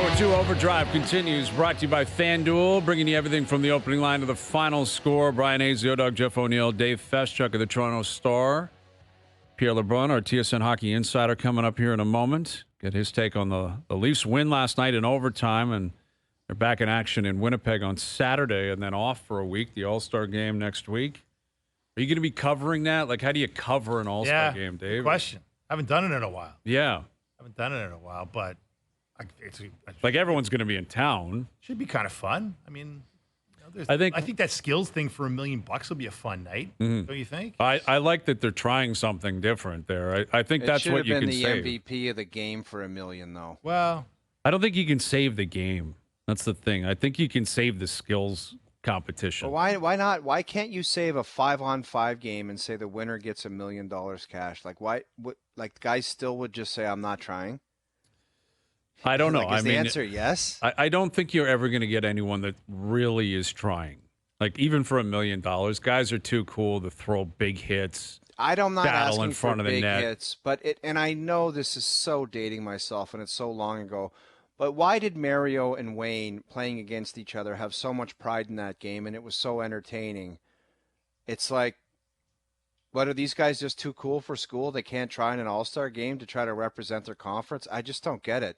Hour 2 Overdrive continues, brought to you by FanDuel, bringing you everything from the opening line to the final score. Bryan Hayes, the O-Dog, Jeff O'Neill, Dave Feschuk of the Toronto Star. Pierre, LeBrun, our TSN Hockey Insider, coming up here in a moment. Get his take on the Leafs win last night in overtime, and they're back in action in Winnipeg on Saturday and then off for a week, the All-Star game next week. Are you going to be covering that? Like, how do you cover an All-Star game, Dave? Good question. I haven't done it in a while. Yeah. But it's like everyone's going to be in town. Should be kind of fun. I mean, I think that skills thing for $1 million will be a fun night. Don't you think? I like that they're trying something different there. I think that's what you can save. It should have been the MVP of the game for $1 million, though. Well, I don't think you can save the game. That's the thing. I think you can save the skills competition. Well, why not? Why can't you save a 5-on-5 game and say the winner gets $1 million cash? Like why? Like guys still would just say, "I'm not trying." I don't know. Is the answer yes? I don't think you're ever going to get anyone that really is trying. Like, even for $1 million, guys are too cool to throw big hits. I'm not asking in front for of the big net. hits, but and I know this is so dating myself, and it's so long ago. But why did Mario and Wayne playing against each other have so much pride in that game, and it was so entertaining? It's like, what, are these guys just too cool for school? They can't try in an all-star game to try to represent their conference? I just don't get it.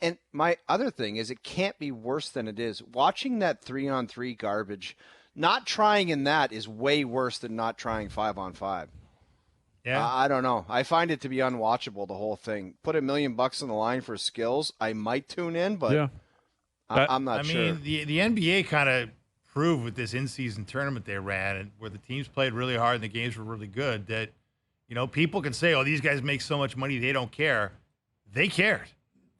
And my other thing is, it can't be worse than it is. Watching that 3-on-3 garbage, not trying in that is way worse than not trying 5-on-5. Yeah. I don't know. I find it to be unwatchable, the whole thing. Put $1 million on the line for skills, I might tune in, but yeah. I'm not sure. I mean, the NBA kind of proved with this in-season tournament they ran, and where the teams played really hard and the games were really good, that, you know, people can say, oh, these guys make so much money, they don't care. They cared.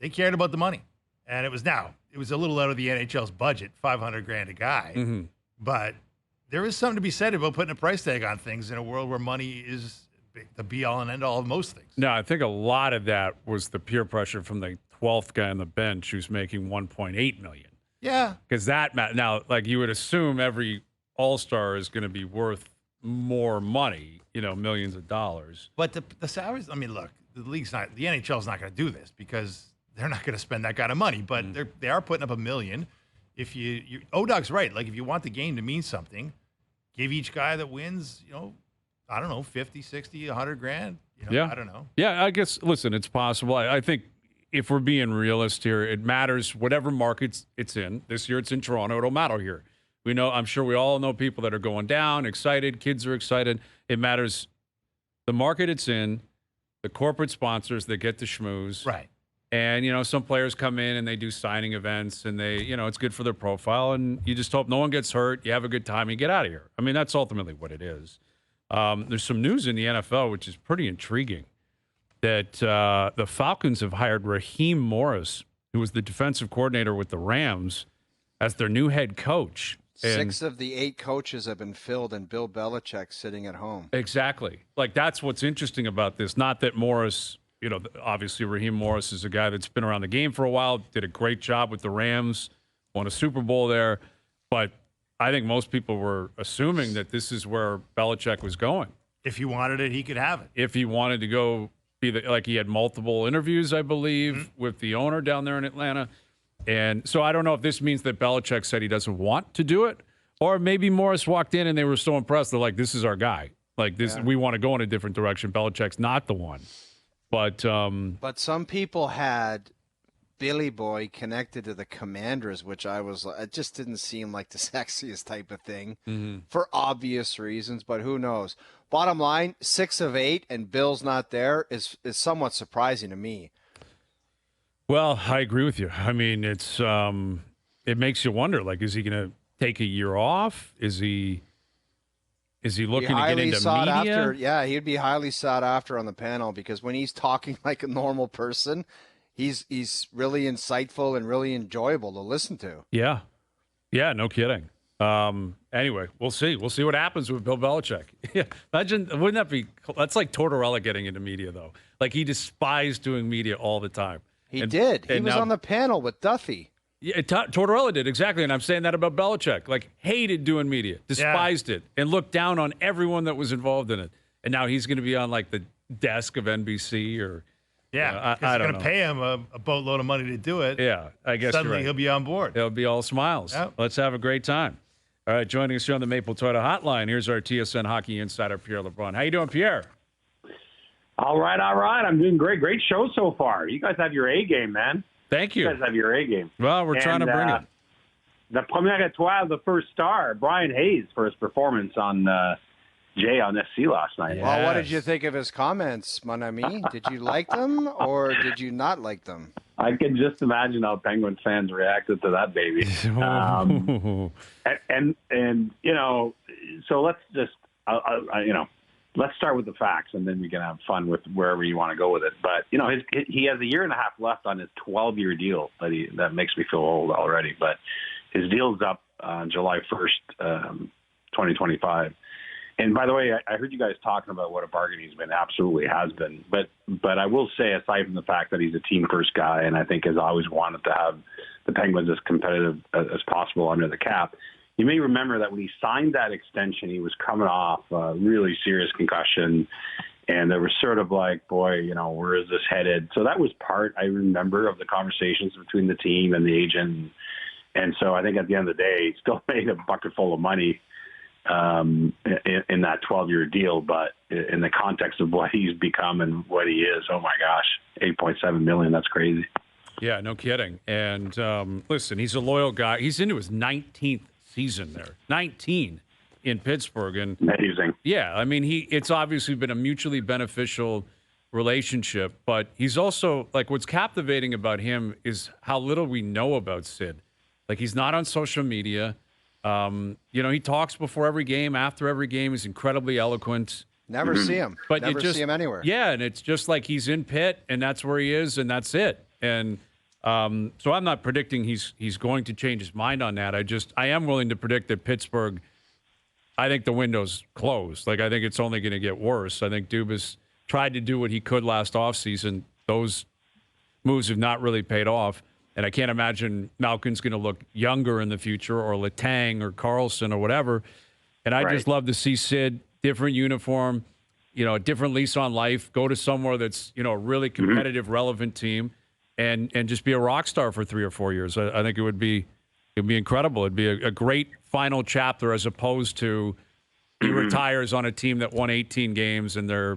They cared about the money. And it was a little out of the NHL's budget, $500,000 a guy. Mm-hmm. But there is something to be said about putting a price tag on things in a world where money is the be-all and end-all of most things. No, I think a lot of that was the peer pressure from the 12th guy on the bench who's making $1.8 million. Yeah. Because now, like, you would assume every All-Star is going to be worth more money, millions of dollars. But the salaries, I mean, look, the NHL's not going to do this because they're not going to spend that kind of money. But they are putting up $1 million. If O-Dog's right. Like, if you want the game to mean something, give each guy that wins, I don't know, 50, 60, 100 grand. Yeah. I don't know. Yeah, I guess, listen, it's possible. I think if we're being realist here, it matters whatever market it's in. This year it's in Toronto. It'll matter here. I'm sure we all know people that are going down, excited. Kids are excited. It matters the market it's in, the corporate sponsors that get the schmooze. Right. And, some players come in and they do signing events and they, it's good for their profile. And you just hope no one gets hurt. You have a good time. You get out of here. I mean, that's ultimately what it is. There's some news in the NFL, which is pretty intriguing, that the Falcons have hired Raheem Morris, who was the defensive coordinator with the Rams, as their new head coach. And 6 of the 8 coaches have been filled, and Bill Belichick sitting at home. Exactly. Like, that's what's interesting about this. Not that Morris, obviously Raheem Morris is a guy that's been around the game for a while, did a great job with the Rams, won a Super Bowl there, but I think most people were assuming that this is where Belichick was going. If he wanted it, he could have it. If he wanted to go he had multiple interviews, I believe, with the owner down there in Atlanta. And so I don't know if this means that Belichick said he doesn't want to do it, or maybe Morris walked in and they were so impressed. They're like, this is our guy. Like, this, we want to go in a different direction. Belichick's not the one. But some people had Billy Boy connected to the Commanders, which it just didn't seem like the sexiest type of thing for obvious reasons, but who knows? Bottom line, 6 of 8 and Bill's not there is somewhat surprising to me. Well, I agree with you. I mean, it's it makes you wonder, like, is he going to take a year off? Is he looking to get into media? Yeah, he'd be highly sought after on the panel because when he's talking like a normal person, he's really insightful and really enjoyable to listen to. Yeah. Yeah, no kidding. Anyway, we'll see. We'll see what happens with Bill Belichick. Yeah, imagine, wouldn't that be, that's like Tortorella getting into media, though. Like, he despised doing media all the time. He did. He was on the panel with Duffy. Yeah, Tortorella did, exactly. And I'm saying that about Belichick. Like, hated doing media, despised it, and looked down on everyone that was involved in it. And now he's going to be on, like, the desk of NBC or Yeah, because they're going to pay him a boatload of money to do it. Yeah, I guess suddenly you're right. he'll be on board. He'll be all smiles. Yep. Let's have a great time. All right, joining us here on the Maple Toyota Hotline, here's our TSN hockey insider, Pierre LeBrun. How you doing, Pierre? All right. I'm doing great. Great show so far. You guys have your A game, man. Thank you. You guys have your A game. Well, we're trying to bring it. The première étoile, the first star, Bryan Hayes, for his performance on Jay on SC last night. Yeah. Well, what did you think of his comments, mon ami? Did you like them or did you not like them? I can just imagine how Penguins fans reacted to that baby. And you know, so let's just, let's start with the facts, and then we can have fun with wherever you want to go with it. But you know, he has a year and a half left on his 12-year deal. That makes me feel old already. But his deal's up on July 1st, 2025. And by the way, I heard you guys talking about what a bargain he's been. Absolutely has been. But I will say, aside from the fact that he's a team-first guy, and I think has always wanted to have the Penguins as competitive as possible under the cap, you may remember that when he signed that extension, he was coming off a really serious concussion, and there was sort of like, boy, you know, where is this headed? So that was part, I remember, of the conversations between the team and the agent. And so I think at the end of the day, he still made a bucket full of money in that 12-year deal, but in the context of what he's become and what he is, oh my gosh, $8.7 million, that's crazy. Yeah, no kidding. And listen, he's a loyal guy. He's into his 19th season there, 19 in Pittsburgh, and amazing. Yeah, I mean, it's obviously been a mutually beneficial relationship, but he's also, like, what's captivating about him is how little we know about Sid. Like, he's not on social media. He talks before every game, after every game. He's incredibly eloquent. Never see him. But never see him anywhere. Yeah, and it's just like he's in Pitt, and that's where he is, and that's it. And so I'm not predicting he's going to change his mind on that. I am willing to predict that Pittsburgh, I think the window's closed. Like, I think it's only going to get worse. I think Dubas tried to do what he could last offseason. Those moves have not really paid off. And I can't imagine Malkin's going to look younger in the future, or Letang or Carlson or whatever. And I just love to see Sid, different uniform, a different lease on life, go to somewhere that's, a really competitive, relevant team, and just be a rock star for 3 or 4 years. I think it'd be incredible. It'd be a great final chapter, as opposed to he retires on a team that won 18 games and they're,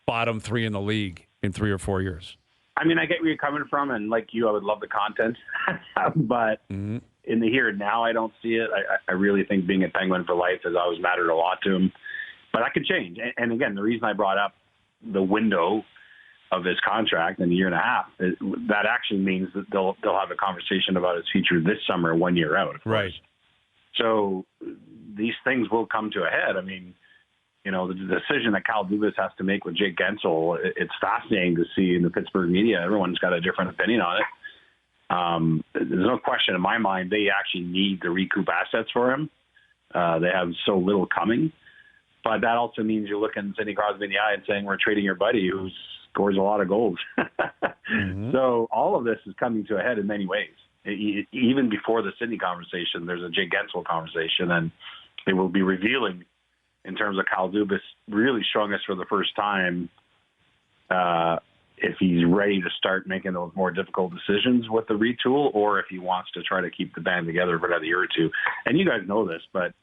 bottom 3 in the league in 3 or 4 years. I mean, I get where you're coming from, and like you, I would love the content, but in the here and now, I don't see it. I really think being a Penguin for life has always mattered a lot to him, but that could change. And again, the reason I brought up the window of his contract in a year and a half, that actually means that they'll have a conversation about his future this summer, 1 year out. Right. So these things will come to a head. I mean, the decision that Kyle Dubas has to make with Jake Gensel, it's fascinating to see in the Pittsburgh media. Everyone's got a different opinion on it. There's no question in my mind they actually need to recoup assets for him. They have so little coming. But that also means you're looking Sidney Crosby in the eye and saying, we're trading your buddy who scores a lot of goals. So all of this is coming to a head in many ways. Even before the Sidney conversation, there's a Jake Gensel conversation, and it will be revealing in terms of Kyle Dubas really showing us for the first time if he's ready to start making those more difficult decisions with the retool, or if he wants to try to keep the band together for another year or two. And you guys know this, but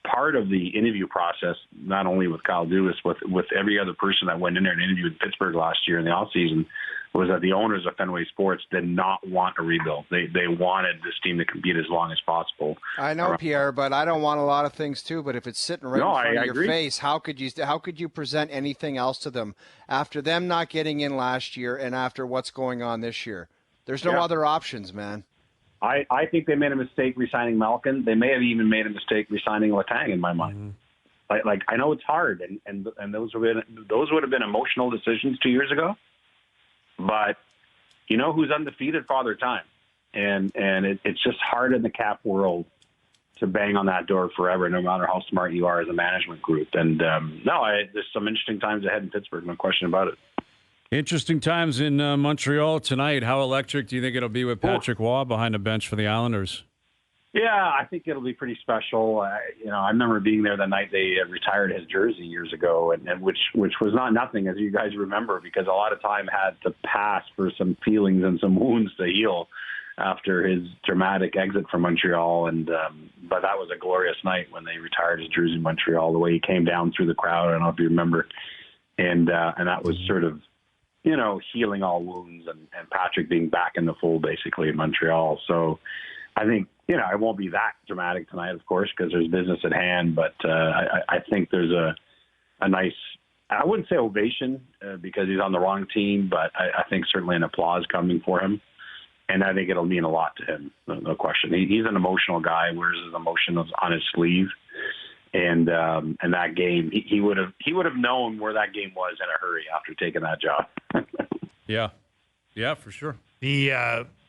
part of the interview process, not only with Kyle Dubas, with every other person that went in there and interviewed Pittsburgh last year in the offseason, was that the owners of Fenway Sports did not want a rebuild. They wanted this team to compete as long as possible. I know, Pierre, but I don't want a lot of things too. But if it's sitting right in front of your face, how could you present anything else to them after them not getting in last year and after what's going on this year? There's no other options, man. I think they made a mistake re-signing Malkin. They may have even made a mistake re-signing Letang, in my mind. Like I know it's hard, and those would have been emotional decisions 2 years ago. But you know who's undefeated? Father Time. And it's just hard in the cap world to bang on that door forever, no matter how smart you are as a management group. And there's some interesting times ahead in Pittsburgh, no question about it. Interesting times in Montreal tonight. How electric do you think it'll be with Patrick Waugh behind the bench for the Islanders? Yeah, I think it'll be pretty special. I remember being there the night they retired his jersey years ago, and which was not nothing, as you guys remember, because a lot of time had to pass for some feelings and some wounds to heal after his dramatic exit from Montreal. But that was a glorious night when they retired his jersey in Montreal. The way he came down through the crowd, I don't know if you remember, and that was sort of healing all wounds, and Patrick being back in the fold basically in Montreal. So I think, it won't be that dramatic tonight, of course, because there's business at hand. But I think there's a nice, I wouldn't say ovation because he's on the wrong team, but I think certainly an applause coming for him. And I think it'll mean a lot to him, no question. He's an emotional guy, wears his emotions on his sleeve. And that game, he would have known where that game was in a hurry after taking that job. Yeah, for sure. We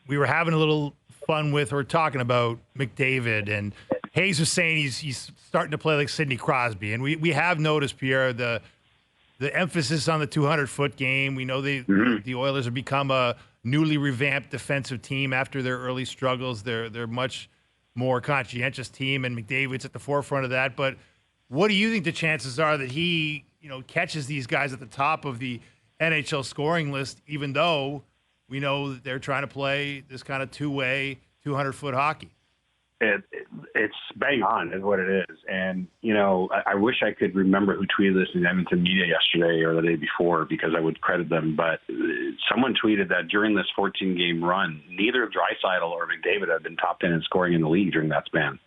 were having a little fun with, or talking about McDavid, and Hayes was saying he's starting to play like Sidney Crosby, and we have noticed, Pierre, the emphasis on the 200-foot game. We know the Oilers have become a newly revamped defensive team after their early struggles. They're much more conscientious team, and McDavid's at the forefront of that. But what do you think the chances are that he catches these guys at the top of the NHL scoring list, even though we know that they're trying to play this kind of two-way, 200-foot hockey? It's bang on is what it is. And, I wish I could remember who tweeted this in the Edmonton media yesterday or the day before, because I would credit them. But someone tweeted that during this 14-game run, neither Draisaitl or McDavid have been top 10 in scoring in the league during that span.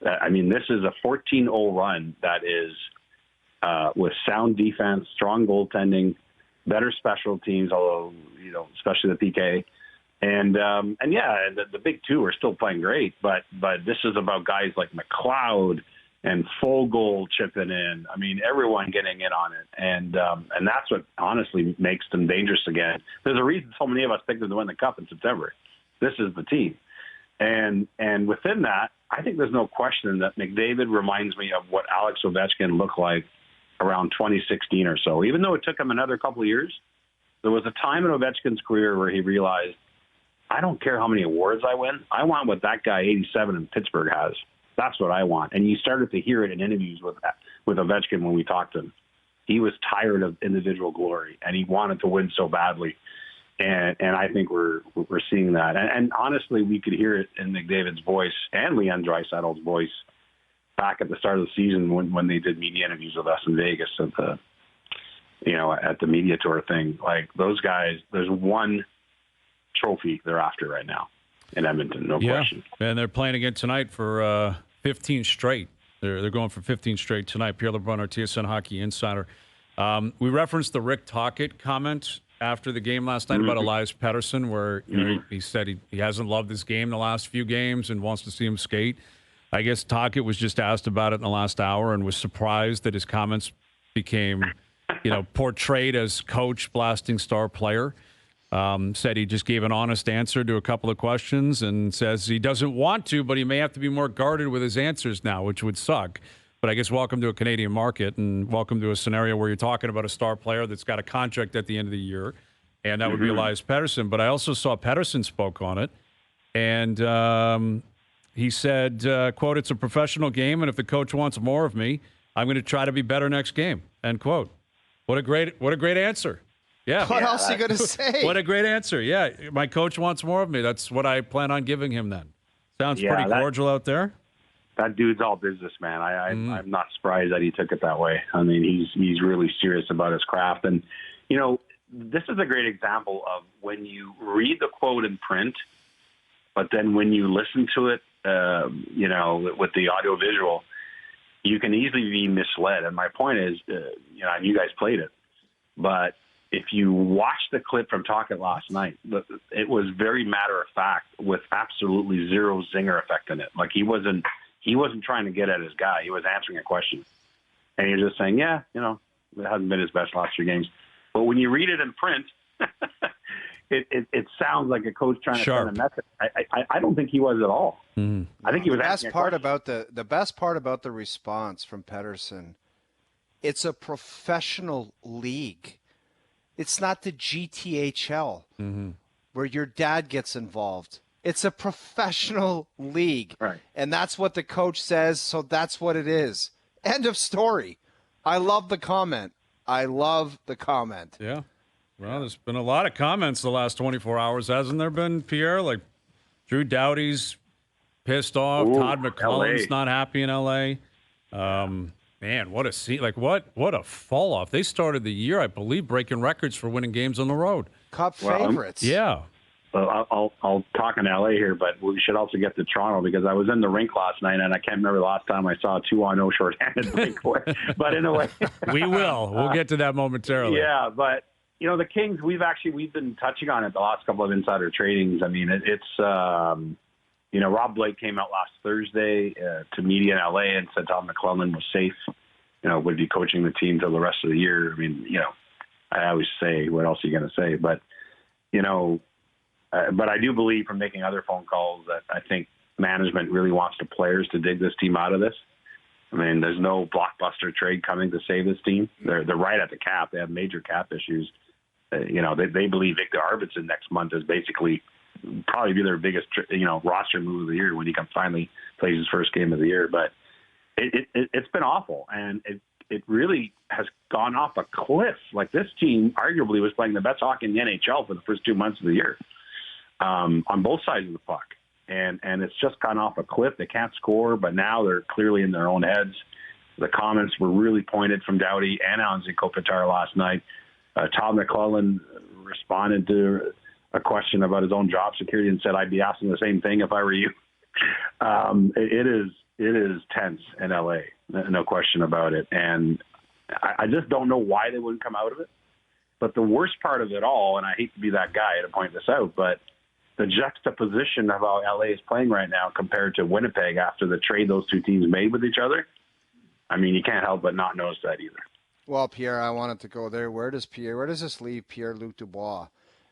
This is a 14-0 run that is with sound defense, strong goaltending, better special teams, although, especially the PK. And the big two are still playing great, but this is about guys like McLeod and Fogle chipping in. Everyone getting in on it. And that's what honestly makes them dangerous again. There's a reason so many of us picked them to win the Cup in September. This is the team. And within that, I think there's no question that McDavid reminds me of what Alex Ovechkin looked like around 2016 or so. Even though it took him another couple of years, there was a time in Ovechkin's career where he realized, I don't care how many awards I win. I want what that guy 87 in Pittsburgh has. That's what I want. And you started to hear it in interviews with Ovechkin when we talked to him. He was tired of individual glory, and he wanted to win so badly. And I think we're seeing that. And honestly, we could hear it in McDavid's voice and Leon Draisaitl's voice back at the start of the season when they did media interviews with us in Vegas at the media tour thing. Like, those guys, there's one trophy they're after right now in Edmonton, no question. And they're playing again tonight for 15 straight. They're going for 15 straight tonight. Pierre LeBrun, our TSN Hockey Insider. We referenced the Rick Tocchet comment after the game last night about Elias Pettersson, where he said he hasn't loved this game the last few games and wants to see him skate. I guess Tocchet was just asked about it in the last hour and was surprised that his comments became, portrayed as coach blasting star player. Said he just gave an honest answer to a couple of questions and says he doesn't want to, but he may have to be more guarded with his answers now, which would suck. But I guess welcome to a Canadian market, and welcome to a scenario where you're talking about a star player that's got a contract at the end of the year, and that would be Elias Pettersson. But I also saw Pettersson spoke on it, and he said, quote, "It's a professional game, and if the coach wants more of me, I'm going to try to be better next game," end quote. What a great answer. Yeah. What else are you going to say? What a great answer. Yeah, my coach wants more of me. That's what I plan on giving him then. Sounds pretty cordial out there. That dude's all business, man. I'm not surprised that he took it that way. He's really serious about his craft. And, this is a great example of when you read the quote in print, but then when you listen to it, with the audio visual, you can easily be misled. And my point is, you guys played it, but if you watch the clip from Tocchet last night, it was very matter of fact with absolutely zero zinger effect in it. Like, he wasn't trying to get at his guy. He was answering a question. And he was just saying, it hasn't been his best last 3 games. But when you read it in print, it sounds like a coach trying to send a message. I don't think he was at all. Mm-hmm. I think he was the best part about the response from Pettersson, it's a professional league. It's not the GTHL where your dad gets involved It's a professional league. Right. And that's what the coach says, so that's what it is. End of story. I love the comment. I love the comment. Yeah. Well, there's been a lot of comments the last 24 hours, hasn't there been, Pierre? Like Drew Doughty's pissed off. Ooh, Todd McClellan's LA. not happy in L.A. Man, what a scene. Like, what a fall off. They started the year, I believe, breaking records for winning games on the road. Cup favorites. Yeah. Well, I'll talk in LA here, but we should also get to Toronto because I was in the rink last night and I can't remember the last time I saw a 2-on-0 shorthanded breakaway. But in a way, We will. We'll get to that momentarily. Yeah, but the Kings, we've been touching on it the last couple of insider tradings. I mean, Rob Blake came out last Thursday to media in LA and said Todd McClellan was safe. Would be coaching the team till the rest of the year. I mean, I always say, what else are you going to say? But but I do believe from making other phone calls that I think management really wants the players to dig this team out of this. I mean, there's no blockbuster trade coming to save this team. They're right at the cap. They have major cap issues. They believe Victor Arvidsson next month is basically probably be their biggest, roster move of the year when he finally plays his first game of the year. But it's been awful, and it really has gone off a cliff. Like, this team arguably was playing the best hockey in the NHL for the first 2 months of the year. On both sides of the puck. And it's just gone off a cliff. They can't score, but now they're clearly in their own heads. The comments were really pointed from Doughty and Anze Kopitar last night. Todd McClellan responded to a question about his own job security and said, I'd be asking the same thing if I were you. It is tense in LA, no question about it. And I just don't know why they wouldn't come out of it. But the worst part of it all, and I hate to be that guy to point this out, but the juxtaposition of how LA is playing right now compared to Winnipeg after the trade those two teams made with each other, I mean, you can't help but not notice that either. Well, Pierre, I wanted to go there. Where does this leave Pierre-Luc Dubois?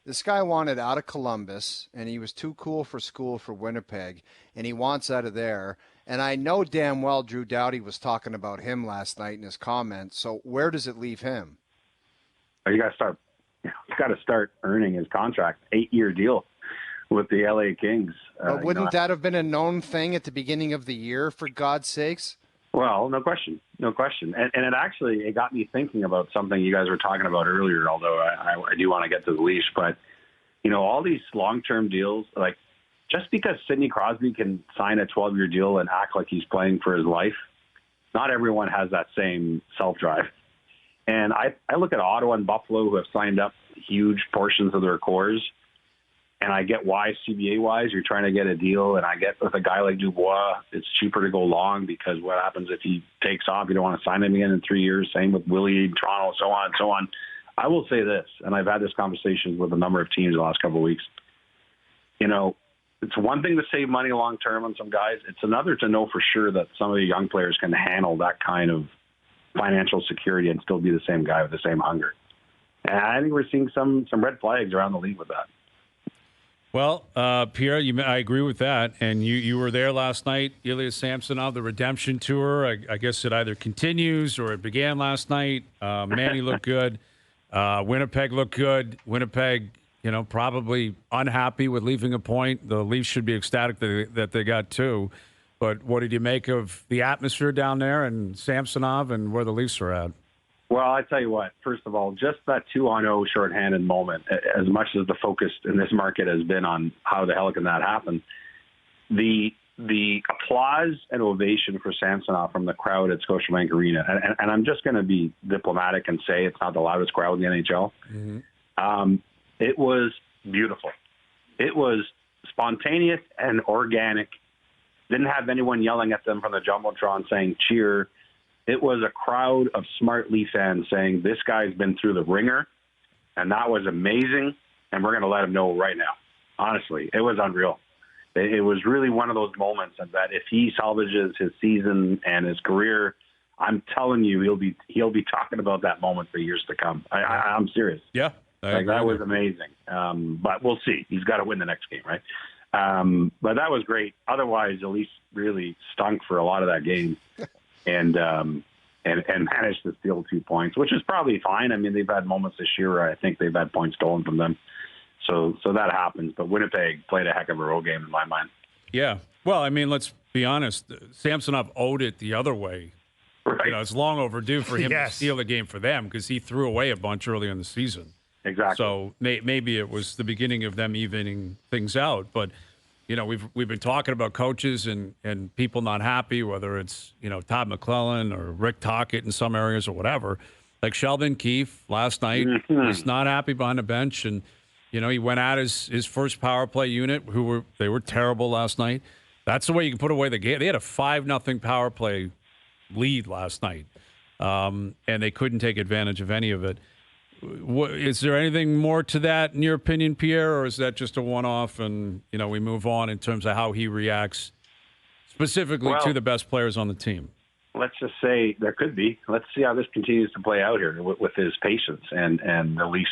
This guy wanted out of Columbus, and he was too cool for school for Winnipeg, and he wants out of there. And I know damn well Drew Doughty was talking about him last night in his comments. So where does it leave him? You got to start earning his contract, 8-year deal with the LA Kings. But wouldn't that have been a known thing at the beginning of the year, for God's sakes? Well, no question. And it got me thinking about something you guys were talking about earlier, although I do want to get to the leash. But, all these long-term deals, like, just because Sidney Crosby can sign a 12-year deal and act like he's playing for his life, not everyone has that same self-drive. And I look at Ottawa and Buffalo, who have signed up huge portions of their cores, and I get why CBA-wise you're trying to get a deal, and I get with a guy like Dubois, it's cheaper to go long because what happens if he takes off? You don't want to sign him again in 3 years. Same with Willie, Toronto, so on and so on. I will say this, and I've had this conversation with a number of teams the last couple of weeks. It's one thing to save money long-term on some guys. It's another to know for sure that some of the young players can handle that kind of financial security and still be the same guy with the same hunger. And I think we're seeing some red flags around the league with that. Well, Pierre, I agree with that. And you were there last night, Ilya Samsonov, the redemption tour. I guess it either continues or it began last night. Manny looked good. Winnipeg looked good. Winnipeg, probably unhappy with leaving a point. The Leafs should be ecstatic that they got two. But what did you make of the atmosphere down there and Samsonov and where the Leafs are at? Well, I tell you what, first of all, just that 2-on-0 shorthanded moment, as much as the focus in this market has been on how the hell can that happen, the applause and ovation for Samsonov from the crowd at Scotiabank Arena, and I'm just going to be diplomatic and say it's not the loudest crowd in the NHL. Mm-hmm. It was beautiful. It was spontaneous and organic. Didn't have anyone yelling at them from the Jumbotron saying cheer. It was a crowd of smart Leaf fans saying, this guy's been through the ringer, and that was amazing, and we're going to let him know right now. Honestly, it was unreal. It was really one of those moments that if he salvages his season and his career, I'm telling you, he'll be talking about that moment for years to come. I'm serious. Yeah. That was amazing. But we'll see. He's got to win the next game, right? But that was great. Otherwise, the Leafs really stunk for a lot of that game. And managed to steal 2 points, which is probably fine. I mean, they've had moments this year where I think they've had points stolen from them. So that happens. But Winnipeg played a heck of a road game in my mind. Yeah. Well, I mean, let's be honest. Samsonov owed it the other way. Right. You know, it's long overdue for him Yes. to steal the game for them because he threw away a bunch early in the season. Exactly. So maybe it was the beginning of them evening things out. But, you know, we've been talking about coaches and people not happy, whether it's, you know, Todd McClellan or Rick Tocchet in some areas or whatever. Like Sheldon Keefe last night was not happy behind the bench. And, you know, he went at his first power play unit, they were terrible last night. That's the way you can put away the game. They had a 5-0 power play lead last night, and they couldn't take advantage of any of it. Is there anything more to that, in your opinion, Pierre, or is that just a one-off and, you know, we move on in terms of how he reacts specifically to the best players on the team? Let's just say there could be. Let's see how this continues to play out here with his patience and at least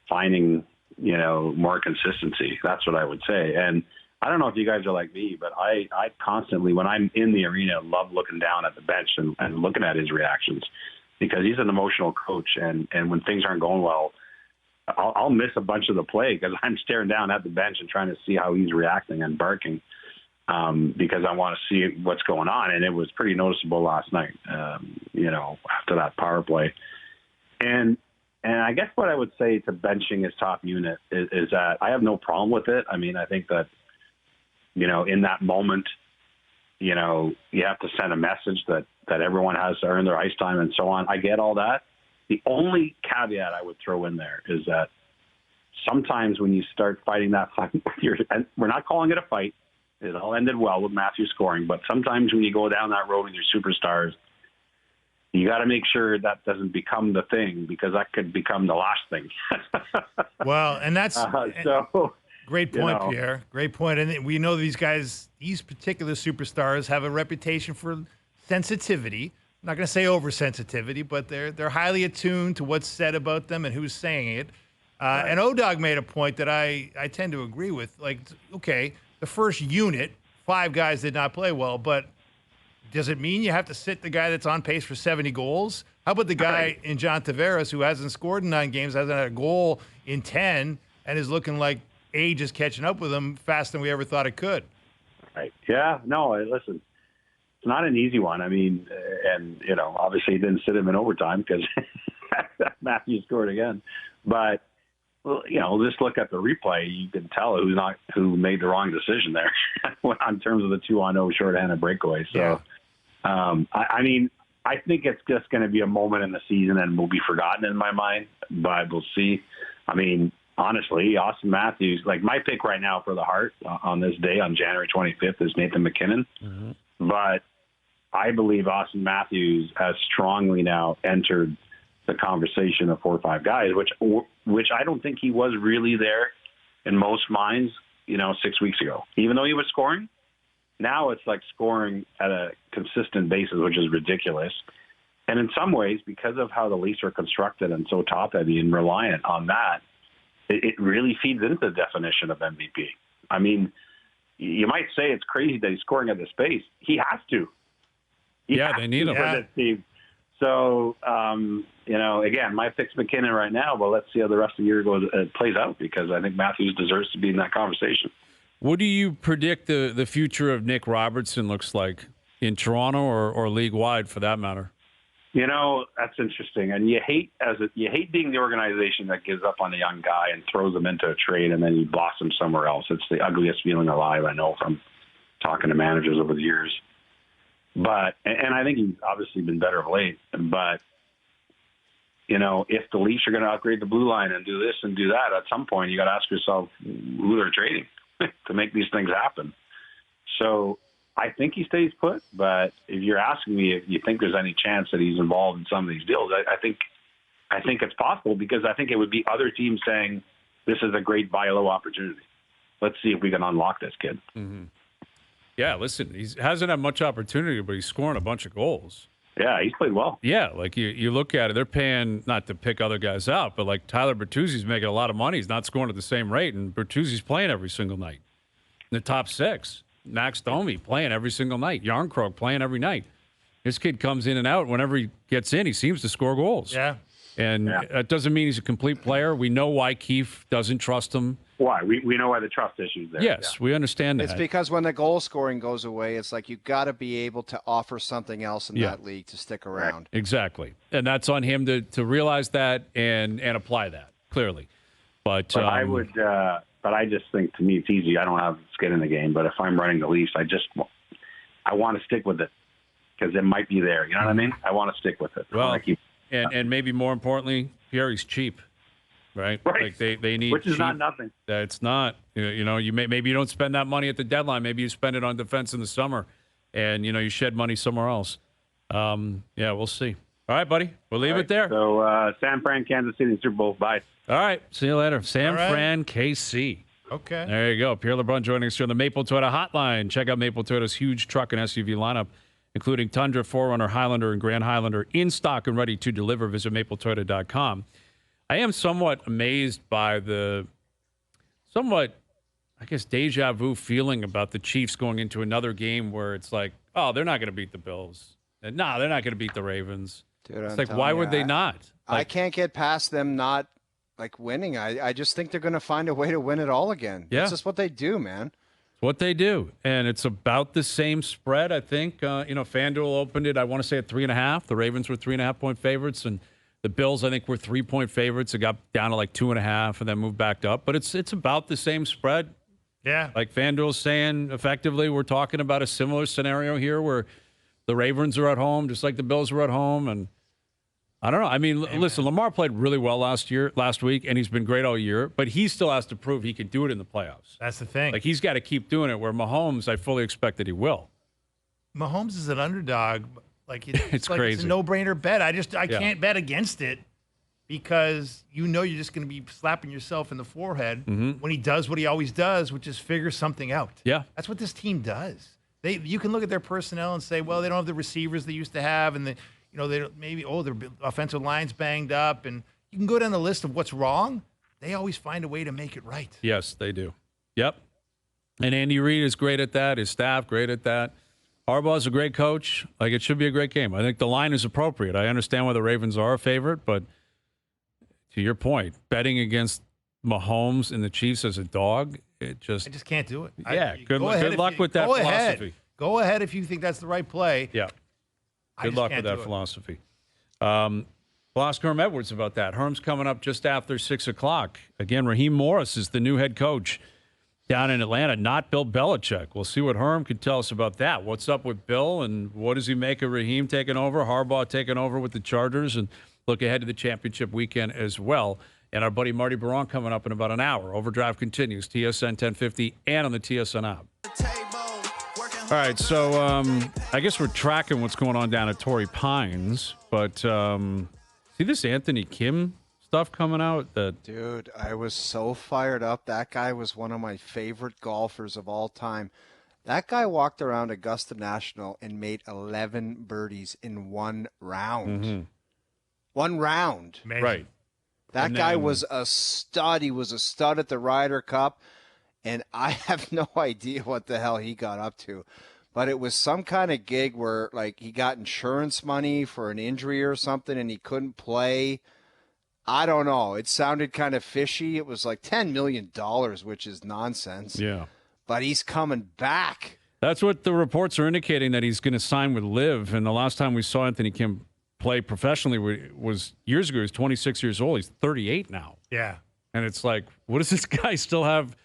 finding, you know, more consistency. That's what I would say. And I don't know if you guys are like me, but I constantly, when I'm in the arena, love looking down at the bench and looking at his reactions because he's an emotional coach. And when things aren't going well, I'll miss a bunch of the play because I'm staring down at the bench and trying to see how he's reacting and barking because I want to see what's going on. And it was pretty noticeable last night, you know, after that power play. And I guess what I would say to benching his top unit is that I have no problem with it. I mean, I think that, you know, in that moment, you know, you have to send a message that everyone has to earn their ice time and so on. I get all that. The only caveat I would throw in there is that sometimes when you start fighting that fight, and we're not calling it a fight. It all ended well with Matthew scoring. But sometimes when you go down that road with your superstars, you got to make sure that doesn't become the thing because that could become the last thing. Well, and that's great point, you know. Pierre. Great point. And we know these guys, these particular superstars, have a reputation for sensitivity. I'm not going to say oversensitivity, but they're highly attuned to what's said about them and who's saying it. And O-Dog made a point that I tend to agree with. Like, okay, the first unit, 5 guys did not play well, but does it mean you have to sit the guy that's on pace for 70 goals? How about the guy in John Tavares who hasn't scored in 9 games, hasn't had a goal in 10, and is looking like age is catching up with him faster than we ever thought it could? Right. Yeah. No, listen, it's not an easy one. I mean, and, you know, obviously he didn't sit him in overtime because Matthew scored again. But, well, you know, just look at the replay. You can tell who made the wrong decision there in terms of the 2-on-0 shorthanded breakaway. So, I mean, I think it's just going to be a moment in the season and will be forgotten in my mind, but we'll see. I mean, honestly, Austin Matthews, like my pick right now for the Hart on this day on January 25th is Nathan McKinnon. Mm-hmm. But I believe Austin Matthews has strongly now entered the conversation of 4 or 5 guys, which I don't think he was really there in most minds, you know, 6 weeks ago. Even though he was scoring, now it's like scoring at a consistent basis, which is ridiculous. And in some ways, because of how the Leafs are constructed and so top-heavy and reliant on that, it really feeds into the definition of MVP. I mean, you might say it's crazy that he's scoring at this pace. He has to. They need him. For this team. So, you know, again, my pick's McKinnon right now, but let's see how the rest of the year plays out because I think Matthews deserves to be in that conversation. What do you predict the future of Nick Robertson looks like in Toronto or league-wide for that matter? You know, that's interesting. And you hate being the organization that gives up on a young guy and throws him into a trade and then you blossom somewhere else. It's the ugliest feeling alive, I know, from talking to managers over the years. But, and I think he's obviously been better of late, but, you know, if the Leafs are going to upgrade the blue line and do this and do that, at some point you got to ask yourself who they're trading to make these things happen. So I think he stays put, but if you're asking me if you think there's any chance that he's involved in some of these deals, I think it's possible because I think it would be other teams saying this is a great buy low opportunity. Let's see if we can unlock this kid. Mm-hmm. Yeah, listen, he hasn't had much opportunity, but he's scoring a bunch of goals. Yeah, he's played well. Yeah, like you look at it, they're paying, not to pick other guys out, but like Tyler Bertuzzi's making a lot of money. He's not scoring at the same rate, and Bertuzzi's playing every single night. In the top 6, Max Domi playing every single night. Yarncroke playing every night. This kid comes in and out. Whenever he gets in, he seems to score goals. Yeah. And that doesn't mean he's a complete player. We know why Keefe doesn't trust him. Why? We know why the trust issue's there. Yes, we understand that. It's because when the goal scoring goes away, it's like you've got to be able to offer something else in that league to stick around. Exactly. And that's on him to realize that and apply that, clearly. But I would, but I just think, to me, it's easy. I don't have skin in the game, but if I'm running the Leafs, I want to stick with it because it might be there. You know what I mean? I want to stick with it. Well, and maybe more importantly, Pierre, he's cheap. Right. Like they need, which is not nothing. It's not. Maybe you don't spend that money at the deadline. Maybe you spend it on defense in the summer, and you shed money somewhere else. We'll see. All right, buddy. We'll leave it there. So San Fran, Kansas City, Super Bowl. Bye. All right. See you later. San Fran, KC. Okay. There you go. Pierre LeBrun joining us here on the Maple Toyota Hotline. Check out Maple Toyota's huge truck and SUV lineup, including Tundra, 4Runner, Highlander, and Grand Highlander, in stock and ready to deliver. Visit mapletoyota.com. I am somewhat amazed by the deja vu feeling about the Chiefs going into another game where it's like, oh, they're not going to beat the Bills. And no, they're not going to beat the Ravens. Dude, it's like, why would they not? I can't get past them not winning. I just think they're going to find a way to win it all again. Yeah. It's just what they do, man. It's what they do. And it's about the same spread, I think. FanDuel opened it, I want to say, at 3.5. The Ravens were 3.5-point favorites, and the Bills, I think, were 3-point favorites. It got down to 2.5 and then moved back up. But it's about the same spread. Yeah. Like FanDuel's saying, effectively, we're talking about a similar scenario here where the Ravens are at home, just like the Bills were at home. And I don't know. I mean, listen, Lamar played really well last week, and he's been great all year. But he still has to prove he can do it in the playoffs. That's the thing. Like, he's got to keep doing it, where Mahomes, I fully expect that he will. Mahomes is an underdog. It's crazy. It's a no-brainer bet. I can't bet against it because you're just going to be slapping yourself in the forehead when he does what he always does, which is figure something out. Yeah. That's what this team does. You can look at their personnel and say, well, they don't have the receivers they used to have, and their offensive line's banged up, and you can go down the list of what's wrong. They always find a way to make it right. Yes, they do. Yep. And Andy Reid is great at that. His staff, great at that. Harbaugh's a great coach. It should be a great game. I think the line is appropriate. I understand why the Ravens are a favorite, but to your point, betting against Mahomes and the Chiefs as a dog, I just can't do it. Yeah, good luck with that philosophy. Go ahead if you think that's the right play. Yeah. Good luck with that philosophy. We'll ask Herm Edwards about that. Herm's coming up just after 6 o'clock. Again, Raheem Morris is the new head coach down in Atlanta, not Bill Belichick. We'll see what Herm can tell us about that. What's up with Bill, and what does he make of Raheem taking over, Harbaugh taking over with the Chargers, and look ahead to the championship weekend as well. And our buddy Marty Baron coming up in about an hour. Overdrive continues, TSN 1050 and on the TSN app. All right, so I guess we're tracking what's going on down at Torrey Pines, but see this Anthony Kim stuff coming out? Dude, I was so fired up. That guy was one of my favorite golfers of all time. That guy walked around Augusta National and made 11 birdies in one round. Mm-hmm. One round. Amazing. Right. That guy was a stud. He was a stud at the Ryder Cup, and I have no idea what the hell he got up to. But it was some kind of gig where, he got insurance money for an injury or something, and he couldn't play. I don't know. It sounded kind of fishy. It was like $10 million, which is nonsense. Yeah. But he's coming back. That's what the reports are indicating, that he's going to sign with Liv. And the last time we saw Anthony Kim play professionally was years ago. He was 26 years old. He's 38 now. Yeah. And it's like, what does this guy still have?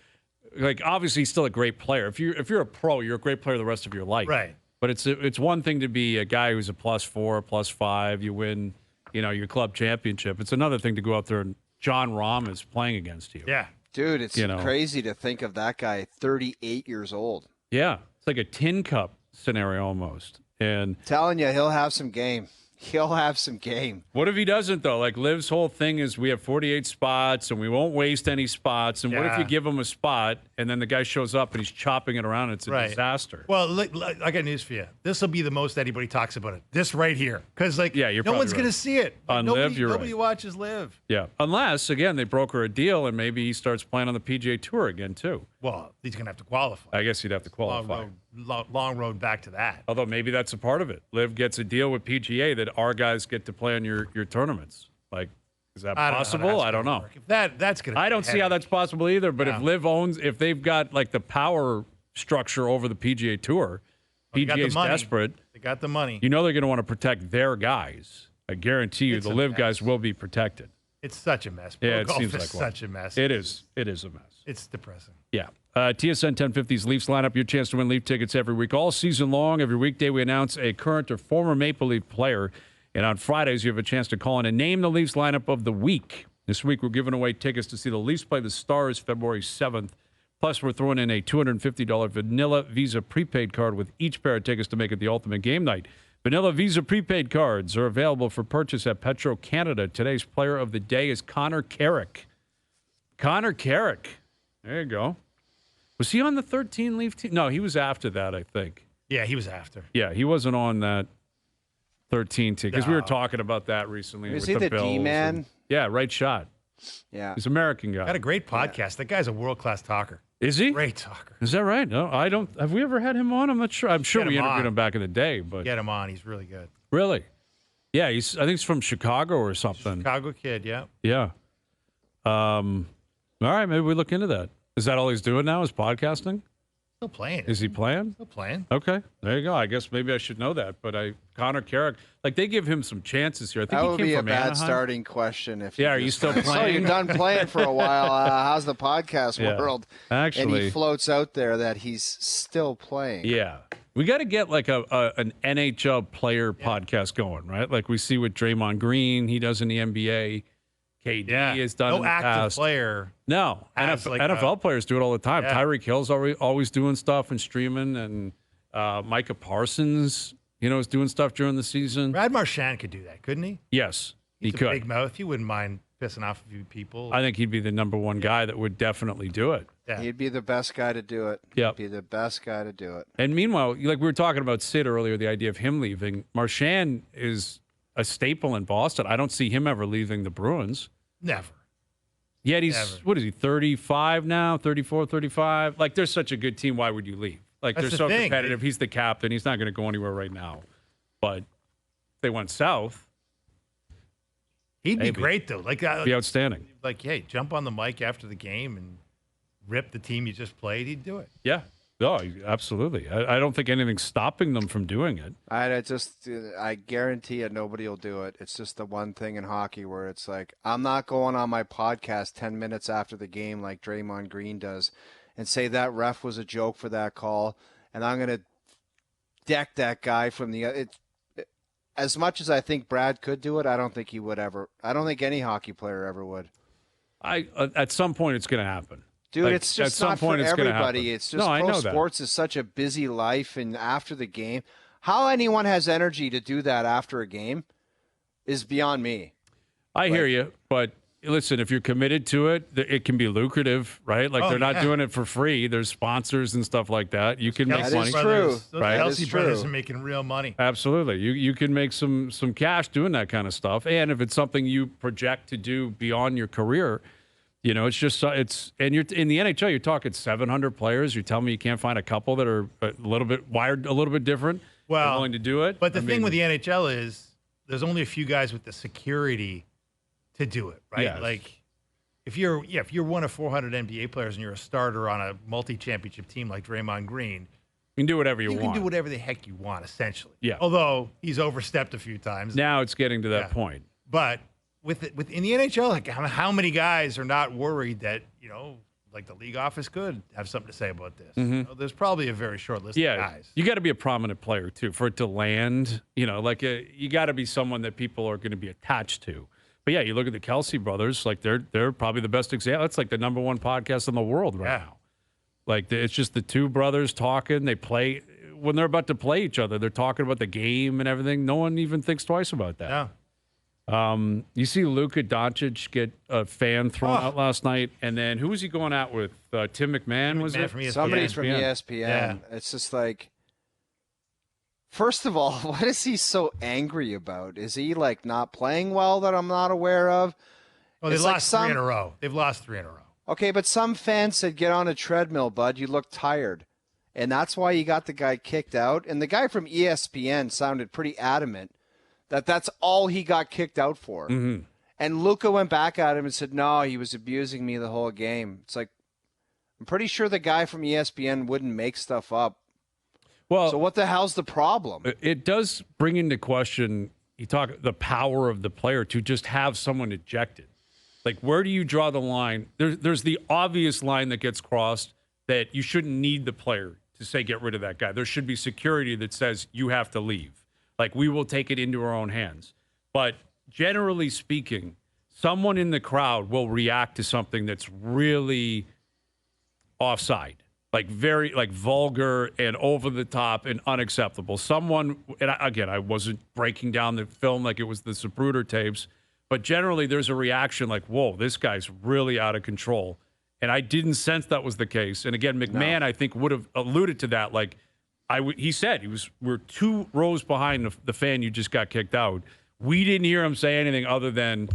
Obviously, he's still a great player. If you're a pro, you're a great player the rest of your life. Right. But it's one thing to be a guy who's a +4, +5. You win your club championship. It's another thing to go out there and John Rahm is playing against you. Yeah. Dude, it's crazy to think of that guy 38 years old. Yeah. It's like a tin cup scenario almost. And telling you, he'll have some game. He'll have some game. What if he doesn't, though? Liv's whole thing is we have 48 spots and we won't waste any spots. And what if you give him a spot and then the guy shows up and he's chopping it around? It's a disaster. Well, look, I got news for you. This will be the most anybody talks about it. This right here. Because, no one's going to see it. On nobody watches Liv. Yeah. Unless, again, they broker a deal and maybe he starts playing on the PGA Tour again, too. Well, he's going to have to qualify. I guess he'd have to qualify. Long road back to that. Although maybe that's a part of it. Liv gets a deal with PGA that our guys get to play on your tournaments. Is that I don't know how possible? that's I don't gonna know. work. If that's going to I don't see how that's possible either. But No. if Liv owns, if they've got like the power structure over the PGA Tour, They got the PGA's money. desperate. They got the money. You know they're going to want to protect their guys. I guarantee you, It's the a Liv mess. guys will be protected. It's such a mess. Pro Yeah, it golf seems is like one. such a mess. It is. It is a mess. It's depressing. Yeah. TSN 1050's Leafs lineup, your chance to win Leaf tickets every week. All season long, every weekday, we announce a current or former Maple Leaf player. And on Fridays, you have a chance to call in and name the Leafs lineup of the week. This week, we're giving away tickets to see the Leafs play the Stars February 7th. Plus, we're throwing in a $250 Vanilla Visa prepaid card with each pair of tickets to make it the ultimate game night. Vanilla Visa prepaid cards are available for purchase at Petro Canada. Today's player of the day is Connor Carrick. Connor Carrick. There you go. Was he on the 13 Leaf team? No, he was after that, I think. Yeah, he was after. Yeah, he wasn't on that 13 team because we were No. talking about that recently. Is with he the Bills D-man? and- Yeah, right shot. Yeah. He's an American guy. Got a great podcast. That guy's a world-class talker. Is he? Great talker. Is that right? No, I don't. Have we ever had him on? I'm not sure. I'm sure Get we him interviewed on. him back in the day, but Get him on. He's really good. really, yeah. I think he's from Chicago or something. Chicago kid, yeah. Yeah. All right, maybe we look into that. Is that all he's doing now? Is podcasting? Still playing. Is he playing? Still playing. Okay, there you go. I guess maybe I should know that. But Connor Carrick, like they give him some chances here. I think That he would came be a from bad Anaheim. starting question. If Yeah, are just you still went, So playing? you're done playing for a while. How's the podcast Yeah. world? And Actually, he floats out there that he's still playing. yeah. We got to get like an NHL player podcast going, right? Like we see with Draymond Green, he does in the NBA. KD Yeah. has done No in the active past. player. No, has, NFL players do it all the time. Yeah. Tyreek Hill's always doing stuff and streaming, and Micah Parsons, is doing stuff during the season. Brad Marchand could do that, couldn't he? Yes, He's he a could. big mouth. He wouldn't mind pissing off a few people. I think he'd be the number one guy that would definitely do it. yeah. He'd be the best guy to do it. Yep. He'd be the best guy to do it. And meanwhile, like we were talking about Sid earlier, the idea of him leaving. Marchand is a staple in Boston. I don't see him ever leaving the Bruins. Never. Yet he's, Never. what is he, 35 now, 34, 35? Like, they're such a good team. Why would you leave? Like, That's they're the so thing. competitive. He's the captain. He's not going to go anywhere right now. But if they went south, He'd be Maybe. great, though. it'd be outstanding. Hey, jump on the mic after the game and rip the team you just played. He'd do it. Yeah. No, absolutely. I don't think anything's stopping them from doing it. I guarantee it. Nobody will do it. It's just the one thing in hockey where it's like, I'm not going on my podcast 10 minutes after the game like Draymond Green does and say that ref was a joke for that call. And I'm going to deck that guy from the, as much as I think Brad could do it, I don't think he would ever. I don't think any hockey player ever would. At some point, it's going to happen. Dude, Like, it's at just some not point for it's gonna everybody. happen. It's just No, I pro know that. sports is such a busy life, and after the game, how anyone has energy to do that after a game is beyond me. I hear you, but listen, if you're committed to it, it can be lucrative, right? Like they're not yeah. doing it for free. There's sponsors and stuff like that. You can make That money. is true. Those Right. Kelsey That is brothers true. are making real money. Absolutely. You can make some cash doing that kind of stuff. And if it's something you project to do beyond your career, it's just and you're in the NHL, you're talking 700 players. You're telling me you can't find a couple that are a little bit wired a little bit different, Well, willing to do it. But the I thing mean, with the NHL is there's only a few guys with the security to do it, right? Yes. Like if you're one of 400 NBA players and you're a starter on a multi-championship team like Draymond Green, you can do whatever you you want. can do whatever the heck you want, essentially. Yeah. Although he's overstepped a few times. Now it's getting to that Yeah. point. But in the NHL, like how many guys are not worried that like the league office could have something to say about this? There's probably a very short list of Yeah, guys. you got to be a prominent player too for it to land. You got to be someone that people are going to be attached to. But yeah, you look at the Kelsey brothers, like they're probably the best example. It's like the number one podcast in the world right Yeah. now. Like it's just the two brothers talking. They play when they're about to play each other. They're talking about the game and everything. No one even thinks twice about that. Yeah. You see Luka Doncic get a fan thrown out last night, and then who was he going out with? Tim McMahon, was McMahon it? from ESPN. Somebody's from ESPN. ESPN. Yeah. It's just like, first of all, what is he so angry about? Is he like not playing well that I'm not aware of? Well, they It's like lost three in a row. They've lost 3 in a row. Okay, but some fans said, get on a treadmill, bud. You look tired. And that's why you got the guy kicked out. And the guy from ESPN sounded pretty adamant that that's all he got kicked out for. Mm-hmm. And Luka went back at him and said, no, he was abusing me the whole game. It's like, I'm pretty sure the guy from ESPN wouldn't make stuff up. Well, so what the hell's the problem? It does bring into question, the power of the player to just have someone ejected. Like, where do you draw the line? There's the obvious line that gets crossed that you shouldn't need the player to say, get rid of that guy. There should be security that says you have to leave. Like, we will take it into our own hands. But generally speaking, someone in the crowd will react to something that's really offside, like very vulgar and over the top and unacceptable. Someone, and again, I wasn't breaking down the film like it was the Zapruder tapes, but generally there's a reaction like, whoa, this guy's really out of control. And I didn't sense that was the case. And again, McMahon, I think, would have alluded to that. Like, he said we're 2 rows behind the fan you just got kicked out. We didn't hear him say anything other than,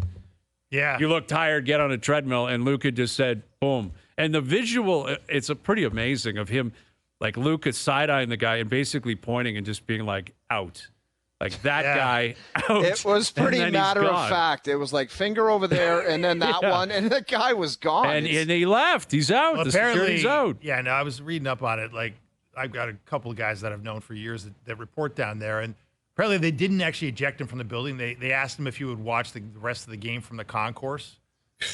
you look tired, get on a treadmill. And Luka just said, boom. And the visual, it's pretty amazing of him, like Luka side-eyeing the guy and basically pointing and just being like, out. Like, that guy, out. It was pretty matter of fact. It was like finger over there and then that one, and the guy was gone. And he left. He's out. Well, the apparently, security's out. Yeah, no, I was reading up on it. Like, I've got a couple of guys that I've known for years that report down there, and apparently they didn't actually eject him from the building. They asked him if he would watch the rest of the game from the concourse.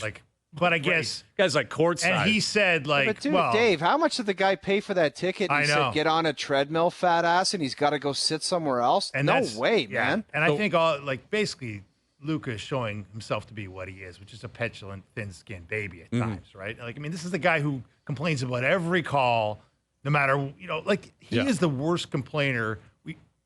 Like, but I guess guys like courtside. And he said, like, but dude, Dave, how much did the guy pay for that ticket? And he said, get on a treadmill, fat ass, and he's got to go sit somewhere else. And no way, man. And I think basically Luka is showing himself to be what he is, which is a petulant, thin-skinned baby at times, right? Like, I mean, this is the guy who complains about every call, no matter, he is the worst complainer.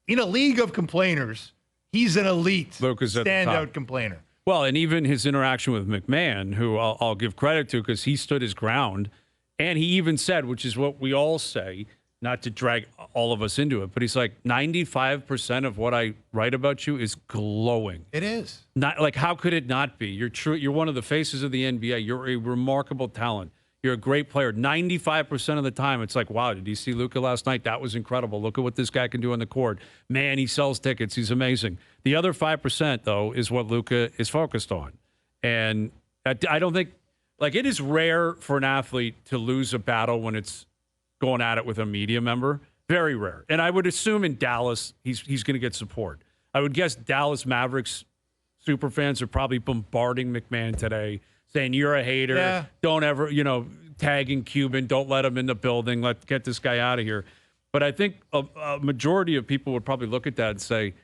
In a league of complainers, he's an elite standout complainer. Well, and even his interaction with McMahon, who I'll give credit to because he stood his ground, and he even said, which is what we all say, not to drag all of us into it, but he's like, 95% of what I write about you is glowing. It is. Not like, how could it not be? You're true. You're one of the faces of the NBA. You're a remarkable talent. You're a great player. 95% of the time, it's like, wow, did you see Luka last night? That was incredible. Look at what this guy can do on the court. Man, he sells tickets. He's amazing. The other 5%, though, is what Luka is focused on. And I don't think, like, it is rare for an athlete to lose a battle when it's going at it with a media member. Very rare. And I would assume in Dallas, he's going to get support. I would guess Dallas Mavericks superfans are probably bombarding McMahon today, saying, you're a hater. Yeah. Don't ever, tagging Cuban. Don't let him in the building. Let's get this guy out of here. But I think a majority of people would probably look at that and say,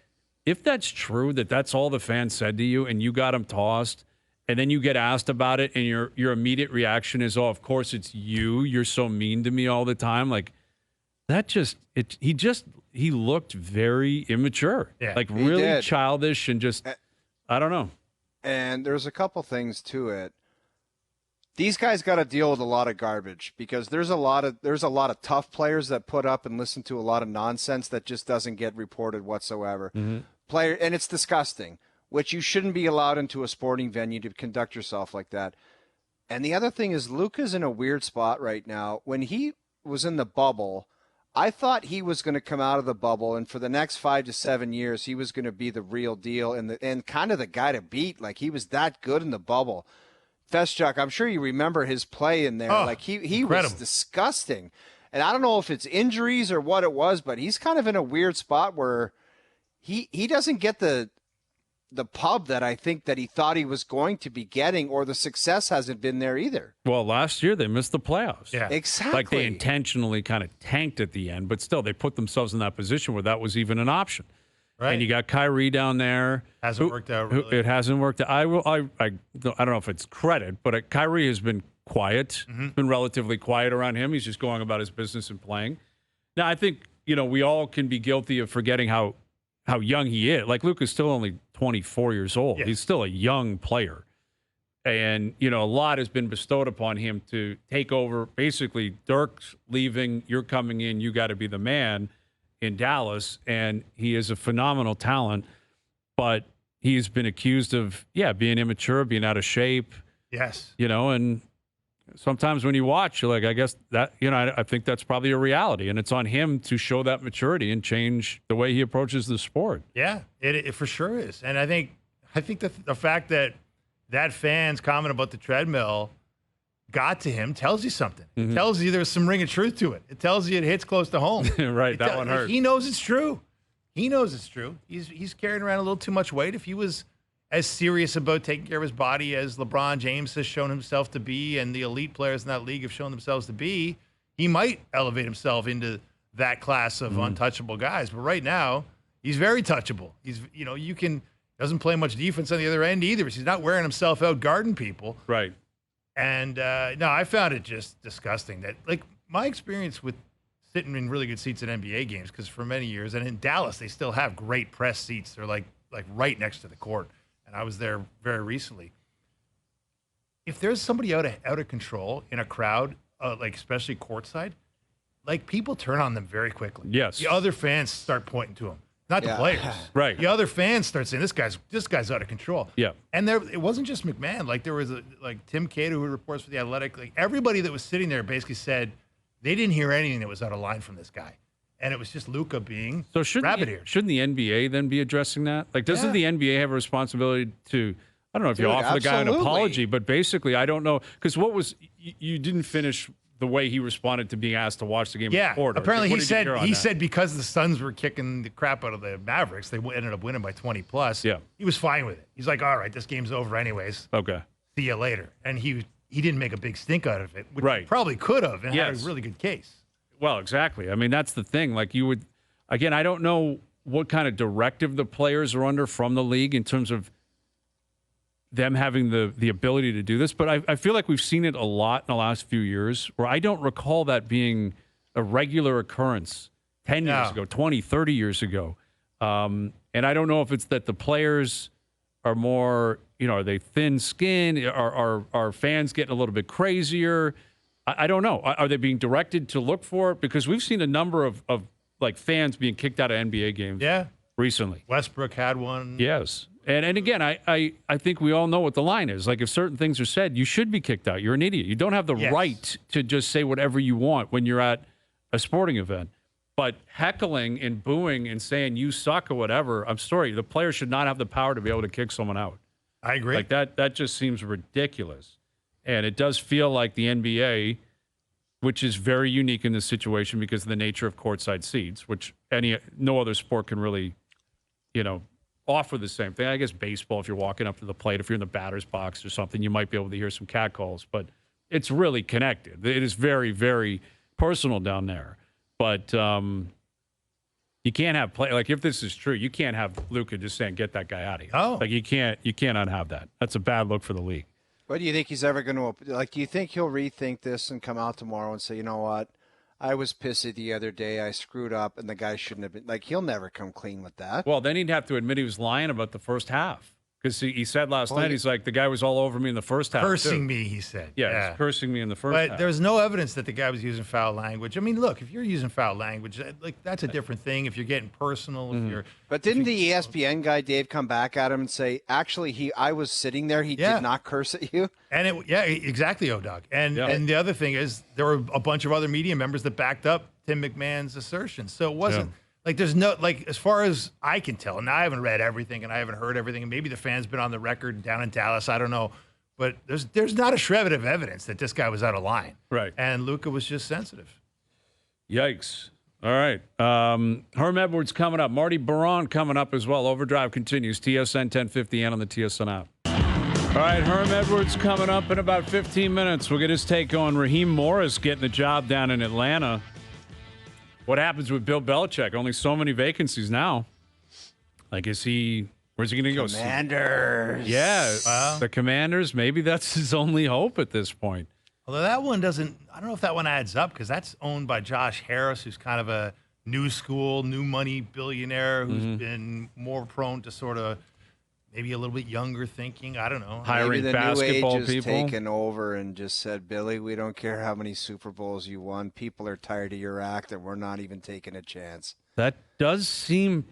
if that's true, that's all the fans said to you and you got him tossed, and then you get asked about it and your immediate reaction is, oh, of course it's you. You're so mean to me all the time. Like, he looked very immature. Yeah, like really childish and just, I don't know. And there's a couple things to it. These guys got to deal with a lot of garbage because there's a lot of tough players that put up and listen to a lot of nonsense that just doesn't get reported whatsoever. And it's disgusting, which you shouldn't be allowed into a sporting venue to conduct yourself like that. And the other thing is Luka's in a weird spot right now. When he was in the bubble, I thought he was going to come out of the bubble, and for the next 5 to 7 years, he was going to be the real deal and kind of the guy to beat. Like, he was that good in the bubble. Feschuk, I'm sure you remember his play in there. Like, he was disgusting. And I don't know if it's injuries or what it was, but he's kind of in a weird spot where he doesn't get the pub that I think that he thought he was going to be getting, or the success hasn't been there either. Well, last year they missed the playoffs. Yeah, exactly. Like, they intentionally kind of tanked at the end, but still they put themselves in that position where that was even an option. Right. And you got Kyrie down there. Hasn't worked out. Really. It hasn't worked out. I don't know if it's credit, but Kyrie has been quiet. Been relatively quiet around him. He's just going about his business and playing. Now, I think we all can be guilty of forgetting how young he is. Like, Luka's still only 24 years old. Yeah. He's still a young player. And, a lot has been bestowed upon him to take over. Basically, Dirk's leaving, you're coming in, you got to be the man in Dallas. And he is a phenomenal talent, but he's been accused of, being immature, being out of shape. Yes. And sometimes when you watch, you're like, I guess that, I think that's probably a reality. And it's on him to show that maturity and change the way he approaches the sport. Yeah, it for sure is. And I think that the fact that that fan's comment about the treadmill got to him tells you something. It tells you there's some ring of truth to it. It tells you it hits close to home. Right, that one hurt. He knows it's true. He knows it's true. He's carrying around a little too much weight. If he was as serious about taking care of his body as LeBron James has shown himself to be and the elite players in that league have shown themselves to be, he might elevate himself into that class of untouchable guys. But right now, he's very touchable. He's, doesn't play much defense on the other end either. He's not wearing himself out guarding people. Right. And no, I found it just disgusting that, like, my experience with sitting in really good seats at NBA games, because for many years, and in Dallas, they still have great press seats. They're like right next to the court. And I was there very recently. If there's somebody out of control in a crowd, like especially courtside, like people turn on them very quickly. Yes. The other fans start pointing to them, not the players. Right. The other fans start saying, "This guy's out of control." Yeah. And it wasn't just McMahon. Like there was Tim Cato, who reports for The Athletic. Like everybody that was sitting there basically said they didn't hear anything that was out of line from this guy. And it was just Luka being rabbit eared. Shouldn't the NBA then be addressing that? Like, doesn't the NBA have a responsibility to, I don't know if you offer the guy an apology, but basically, I don't know. Because you didn't finish the way he responded to being asked to watch the game. Yeah, apparently he said because the Suns were kicking the crap out of the Mavericks, they ended up winning by 20 plus. Yeah. He was fine with it. He's like, all right, this game's over anyways. Okay. See you later. And he didn't make a big stink out of it, which Right. he probably could have and had a really good case. Well, exactly. I mean, that's the thing. Like you would, again, I don't know what kind of directive the players are under from the league in terms of them having the ability to do this. But I feel like we've seen it a lot in the last few years where I don't recall that being a regular occurrence 10 years ago, 20, 30 years ago. And I don't know if it's that the players are more, are they thin-skinned? Are fans getting a little bit crazier? I don't know. Are they being directed to look for it? Because we've seen a number of like fans being kicked out of NBA games recently. Westbrook had one. Yes. And again, I think we all know what the line is. Like if certain things are said, you should be kicked out. You're an idiot. You don't have the right to just say whatever you want when you're at a sporting event. But heckling and booing and saying you suck or whatever, I'm sorry, the player should not have the power to be able to kick someone out. I agree. Like that just seems ridiculous. And it does feel like the NBA, which is very unique in this situation because of the nature of courtside seats, which no other sport can really, offer the same thing. I guess baseball, if you're walking up to the plate, if you're in the batter's box or something, you might be able to hear some catcalls. But it's really connected. It is very, very personal down there. But you can't have play. Like if this is true, you can't have Luka just saying, "Get that guy out of here." Oh, like you can't unhave that. That's a bad look for the league. What do you think he's ever going to like? Do you think he'll rethink this and come out tomorrow and say, "You know what? I was pissy the other day. I screwed up, and the guy shouldn't have been." Like he'll never come clean with that. Well, then he'd have to admit he was lying about the first half because he said last night he's like the guy was all over me in the first half. Cursing me, he said. Yeah, he's cursing me in the first half. But there's no evidence that the guy was using foul language. I mean, look, if you're using foul language, like that's a different thing. If you're getting personal, if you're. But didn't the ESPN guy Dave come back at him and say, "Actually, I was sitting there. He did not curse at you." And exactly, O-Dog. And the other thing is there were a bunch of other media members that backed up Tim McMahon's assertion. So it wasn't like there's no as far as I can tell. And I haven't read everything and I haven't heard everything. And maybe the fan's been on the record down in Dallas. I don't know. But there's not a shred of evidence that this guy was out of line. Right. And Luka was just sensitive. Yikes. All right. Herm Edwards coming up. Marty Baron coming up as well. Overdrive continues. TSN 1050 and on the TSN app. All right. Herm Edwards coming up in about 15 minutes. We'll get his take on Raheem Morris getting the job down in Atlanta. What happens with Bill Belichick? Only so many vacancies now. Like, where's he going to go? Commanders. Yeah. The Commanders. Maybe that's his only hope at this point. Although that one doesn't, I don't know if that one adds up because that's owned by Josh Harris, who's kind of a new school, new money billionaire who's been more prone to sort of maybe a little bit younger thinking. I don't know. Hiring maybe the basketball new age people. has taken over and just said, "Billy, we don't care how many Super Bowls you won. People are tired of your act, and we're not even taking a chance." That does seem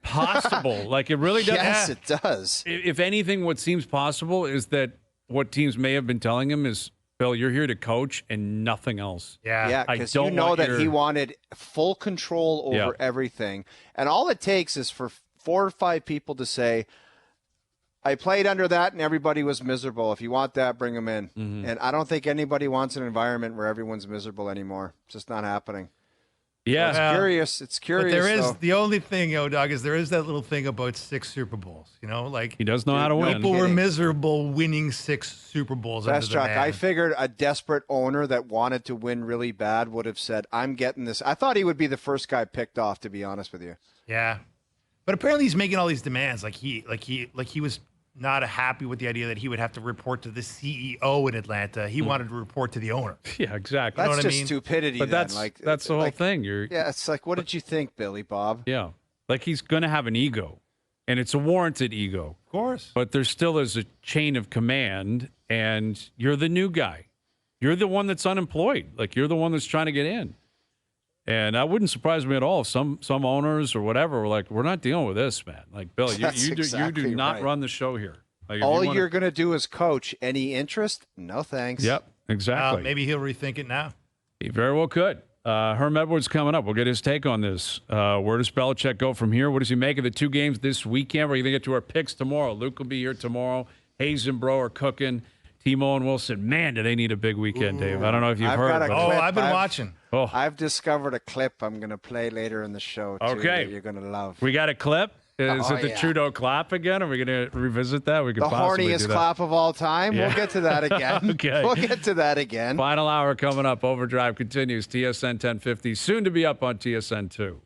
possible. Like it really does. Yes, it does. If anything, what seems possible is that what teams may have been telling him is, Bill, you're here to coach and nothing else. Yeah, because you know that he wanted full control over everything. And all it takes is for 4 or 5 people to say, I played under that, and everybody was miserable. If you want that, bring them in. And I don't think anybody wants an environment where everyone's miserable anymore. It's just not happening. Yeah. It's curious. It's curious. But there is though. the only thing, Dog, is there is that little thing about 6 Super Bowls. Like He does know how to win. people were miserable winning 6 Super Bowls. Under the Feschuk, man. I figured a desperate owner that wanted to win really bad would have said, I'm getting this. I thought he would be the first guy picked off, to be honest with you. Yeah, but apparently he's making all these demands. Like he was not happy with the idea that he would have to report to the CEO in Atlanta. He wanted to report to the owner. Yeah, exactly. That's what I just mean? stupidity. But then. that's the whole thing. Yeah, it's like, what did you think, Billy Bob? Yeah. Like he's going to have an ego, and it's a warranted ego. Of course. But there still is a chain of command, and you're the new guy. You're the one that's unemployed. Like you're the one that's trying to get in. And that wouldn't surprise me at all. Some owners or whatever were like, we're not dealing with this, man. Like, Bill, you do not right. run the show here. Like, All you're going to do is coach. Any interest? No thanks. Yep, exactly. Maybe he'll rethink it now. He very well could. Herm Edwards coming up. We'll get his take on this. Where does Belichick go from here? What does he make of the 2 games this weekend? We're going to get to our picks tomorrow. Luke will be here tomorrow. Hayes and Bro are cooking. Timo and Wilson. Man, do they need a big weekend, Dave. I don't know if you've heard. got a but- clip. I've been watching. Oh, I've discovered a clip I'm going to play later in the show, too, Okay. that you're going to love. we got a clip. Is Oh, it the yeah. Trudeau clap again? Are we going to revisit that? We could The possibly do horniest that. clap of all time. Yeah. We'll get to that again. Okay. We'll get to that again. Final hour coming up. Overdrive continues. TSN 1050. Soon to be up on TSN 2.